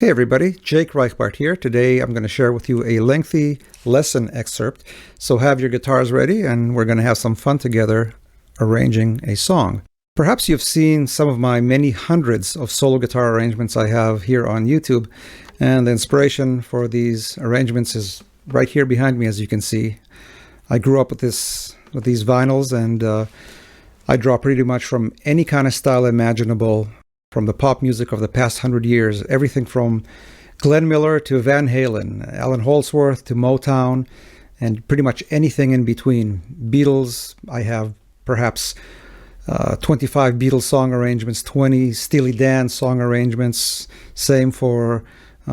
Hey everybody, Jake Reichbart here. Today I'm going to share with you a lengthy lesson excerpt. So have your guitars ready and we're going to have some fun together arranging a song. Perhaps you've seen some of my many hundreds of solo guitar arrangements I have here on YouTube, and the inspiration for these arrangements is right here behind me, as you can see. I grew up with these vinyls, and I draw pretty much from any kind of style imaginable, from the pop music of the past 100 years, everything from Glenn Miller to Van Halen, Alan Holdsworth to Motown, and pretty much anything in between. Beatles, I have perhaps 25 Beatles song arrangements, 20 Steely Dan song arrangements, same for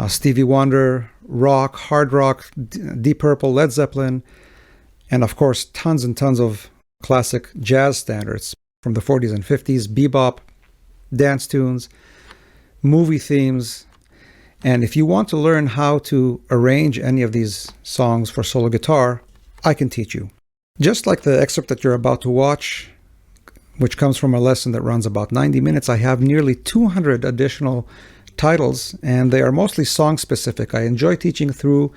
Stevie Wonder, rock, hard rock, Deep Purple, Led Zeppelin, and of course tons and tons of classic jazz standards from the 40s and 50s, bebop, dance tunes, movie themes. And if you want to learn how to arrange any of these songs for solo guitar, I can teach you. Just like the excerpt that you're about to watch, which comes from a lesson that runs about 90 minutes, I have nearly 200 additional titles, and they are mostly song specific. I enjoy teaching through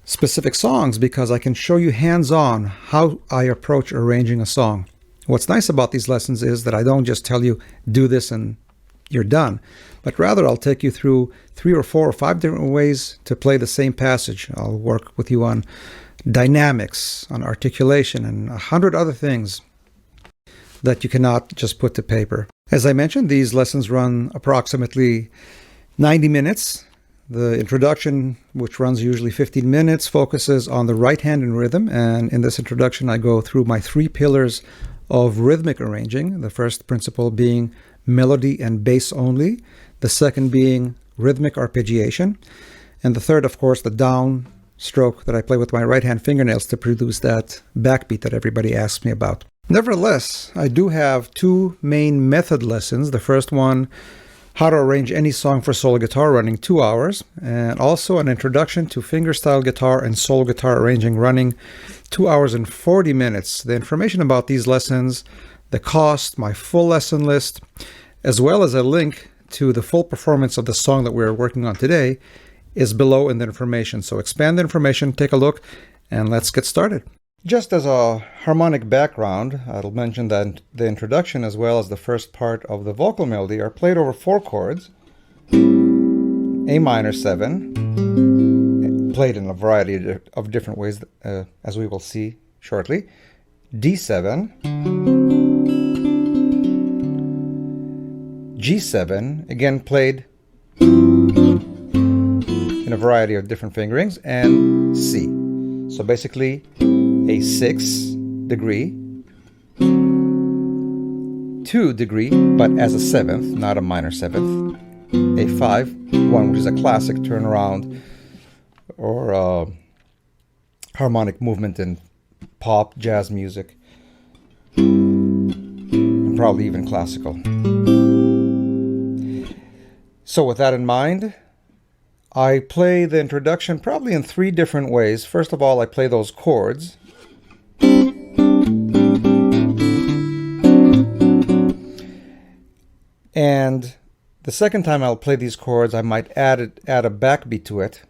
specific songs because I can show you hands-on how I approach arranging a song. What's nice about these lessons is that I don't just tell you, do this and you're done, but rather I'll take you through 3 or 4 or 5 different ways to play the same passage. I'll work with you on dynamics, on articulation, and 100 other things that you cannot just put to paper. As I mentioned, these lessons run approximately 90 minutes. The introduction, which runs usually 15 minutes, focuses on the right hand in rhythm, and in this introduction I go through my 3 pillars of rhythmic arranging, the first principle being melody and bass only, the second being rhythmic arpeggiation, and the third, of course, the down stroke that I play with my right hand fingernails to produce that backbeat that everybody asks me about. Nevertheless, I do have 2 main method lessons. The first one, how to arrange any song for solo guitar, running 2 hours, and also an introduction to fingerstyle guitar and solo guitar arranging, running 2 hours and 40 minutes. The information about these lessons, the cost, my full lesson list, as well as a link to the full performance of the song that we're working on today is below in the information. So expand the information, take a look, and let's get started. Just as a harmonic background, I'll mention that the introduction as well as the first part of the vocal melody are played over 4 chords. A minor 7, played in a variety of different ways, as we will see shortly. D7, G7, again played in a variety of different fingerings, and C. So basically a 6 degree, 2 degree, but as a 7th, not a minor 7th, a 5, 1, which is a classic turnaround or harmonic movement in pop, jazz music, and probably even classical. So with that in mind, I play the introduction probably in 3 different ways. First of all, I play those chords. And the second time I'll play these chords, I might add a backbeat to it.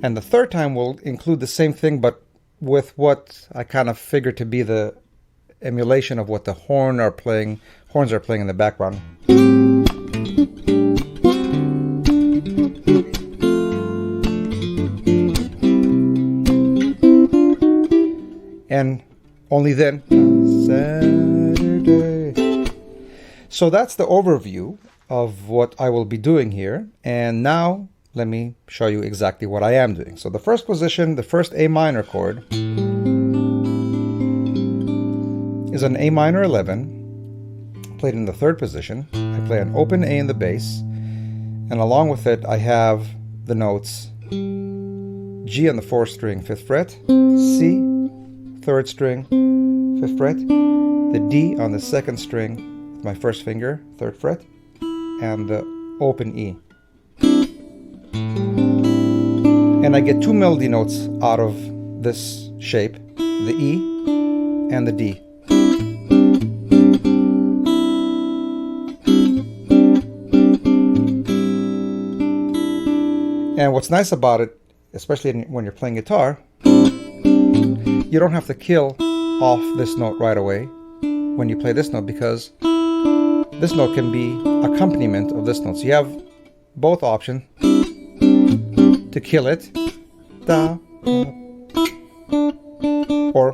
And the third time will include the same thing, but with what I kind of figure to be the emulation of what the horns are playing in the background. And only then, Saturday. So that's the overview of what I will be doing here. And now let me show you exactly what I am doing. So the first position, the first A minor chord, is an A minor 11, played in the 3rd position. I play an open A in the bass, and along with it I have the notes G on the 4th string, 5th fret, C, 3rd string, 5th fret, the D on the 2nd string with my 1st finger, 3rd fret, and the open E. And I get 2 melody notes out of this shape, the E and the D. And what's nice about it, especially when you're playing guitar, you don't have to kill off this note right away when you play this note, because this note can be accompaniment of this note. So you have both options to kill it, da, or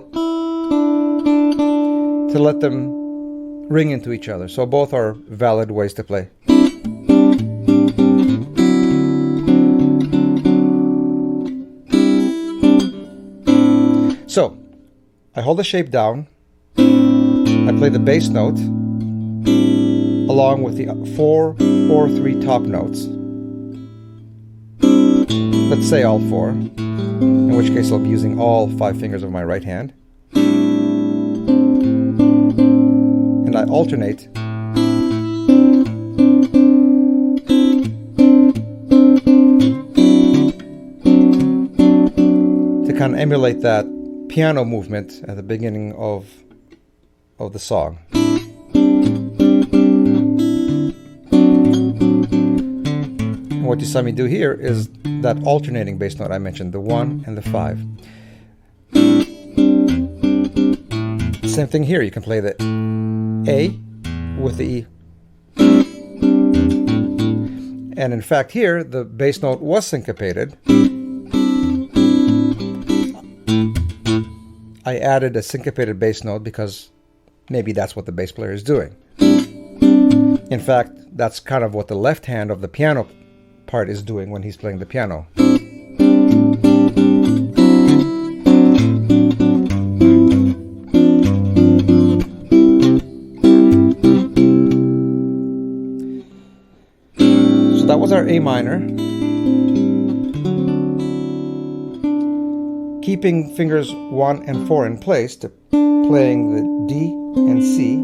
to let them ring into each other. So both are valid ways to play. So I hold the shape down, I play the bass note along with the 4 or 3 top notes. Let's say all 4, in which case I'll be using all 5 fingers of my right hand. And I alternate to kind of emulate that piano movement at the beginning of the song. And what you saw me do here is that alternating bass note I mentioned, the 1 and the 5. Same thing here, you can play the A with the E. And in fact here, the bass note was syncopated. I added a syncopated bass note because maybe that's what the bass player is doing. In fact, that's kind of what the left hand of the piano part is doing when he's playing the piano. So that was our A minor. Keeping fingers 1 and 4 in place to playing the D and C.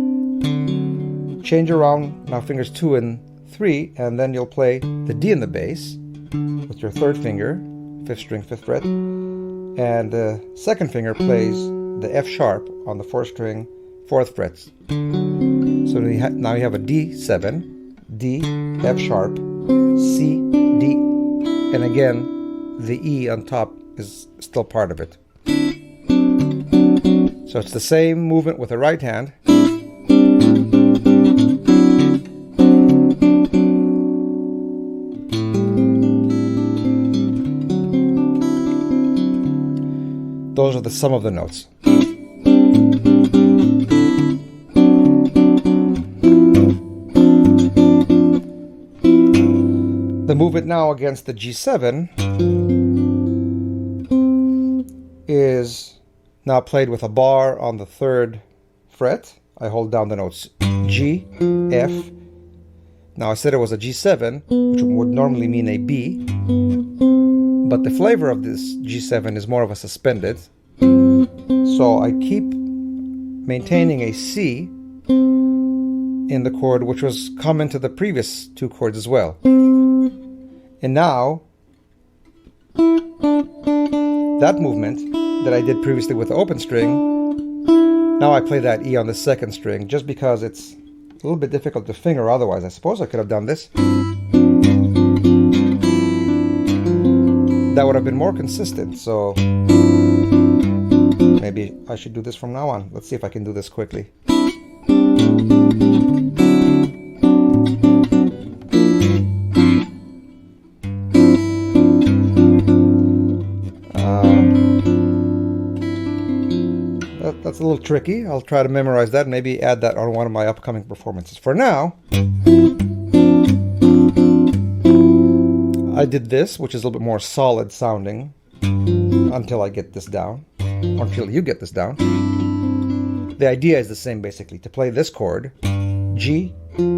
Change around now fingers 2 and 3, and then you'll play the D in the bass with your 3rd finger, 5th string, 5th fret, and the 2nd finger plays the F sharp on the 4th string, 4th fret. So now you have a D7, D, F sharp, C, D, and again the E on top is still part of it. So it's the same movement with the right hand. Those are the sum of the notes. The movement now against the G7 is now played with a bar on the 3rd fret. I hold down the notes G, F. Now I said it was a G7, which would normally mean a B, but the flavor of this G7 is more of a suspended. So I keep maintaining a C in the chord, which was common to the previous 2 chords as well. And now that movement that I did previously with the open string, now I play that E on the 2nd string, just because it's a little bit difficult to finger otherwise. I suppose I could have done this. That would have been more consistent, so maybe I should do this from now on. Let's see if I can do this quickly. That's a little tricky. I'll try to memorize that and maybe add that on one of my upcoming performances. For now, I did this, which is a little bit more solid sounding, until I get this down, or until you get this down. The idea is the same basically, to play this chord, G,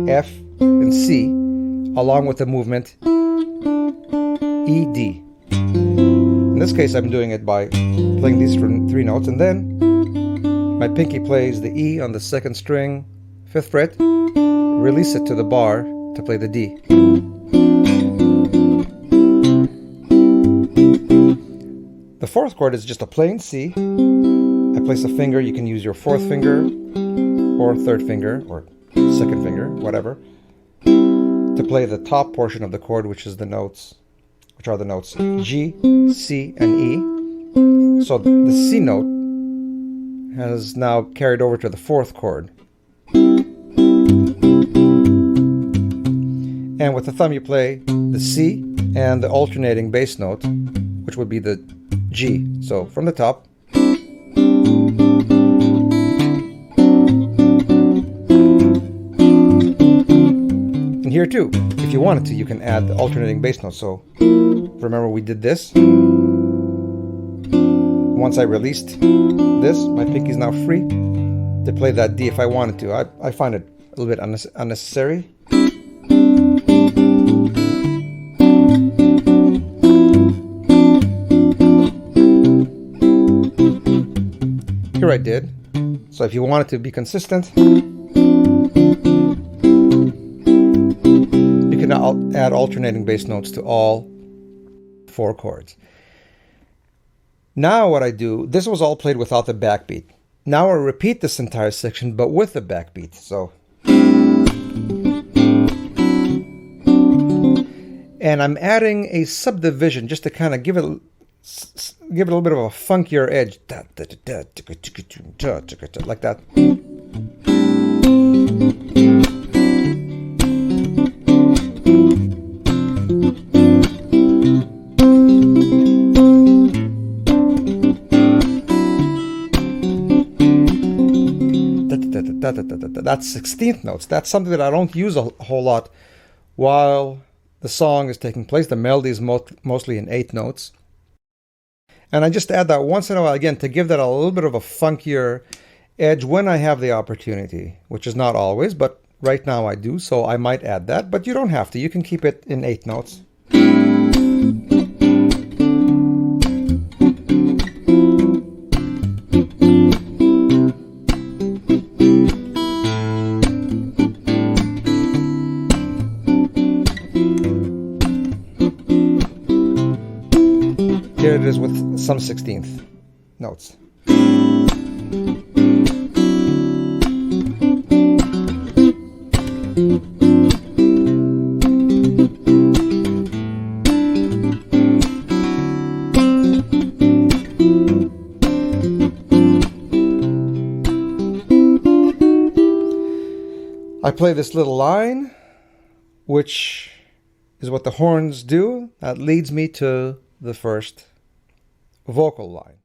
F, and C, along with the movement E, D. In this case, I'm doing it by playing these 3 notes, and then my pinky plays the E on the 2nd string, 5th fret, release it to the bar to play the D. The 4th chord is just a plain C. I place a finger, you can use your 4th finger, or 3rd finger, or 2nd finger, whatever, to play the top portion of the chord, which is the notes which are the notes G, C, and E. So the C note has now carried over to the fourth chord. And with the thumb you play the C and the alternating bass note, which would be the G. So from the top. And here too, if you wanted to, you can add the alternating bass note. So remember we did this. Once I released this, my pinky's now free to play that D if I wanted to. I find it a little bit unnecessary. Here I did. So if you wanted to be consistent, you can add alternating bass notes to all four chords. Now what I do, this was all played without the backbeat. Now I repeat this entire section, but with the backbeat. So, and I'm adding a subdivision just to kind of give it a little bit of a funkier edge, like that. That's 16th notes. That's something that I don't use a whole lot while the song is taking place. The melody is mostly in 8 notes. And I just add that once in a while, again, to give that a little bit of a funkier edge when I have the opportunity, which is not always, but right now I do, so I might add that. But you don't have to. You can keep it in 8 notes. Here it is with some 16th notes. I play this little line, which is what the horns do. That leads me to the first vocal line.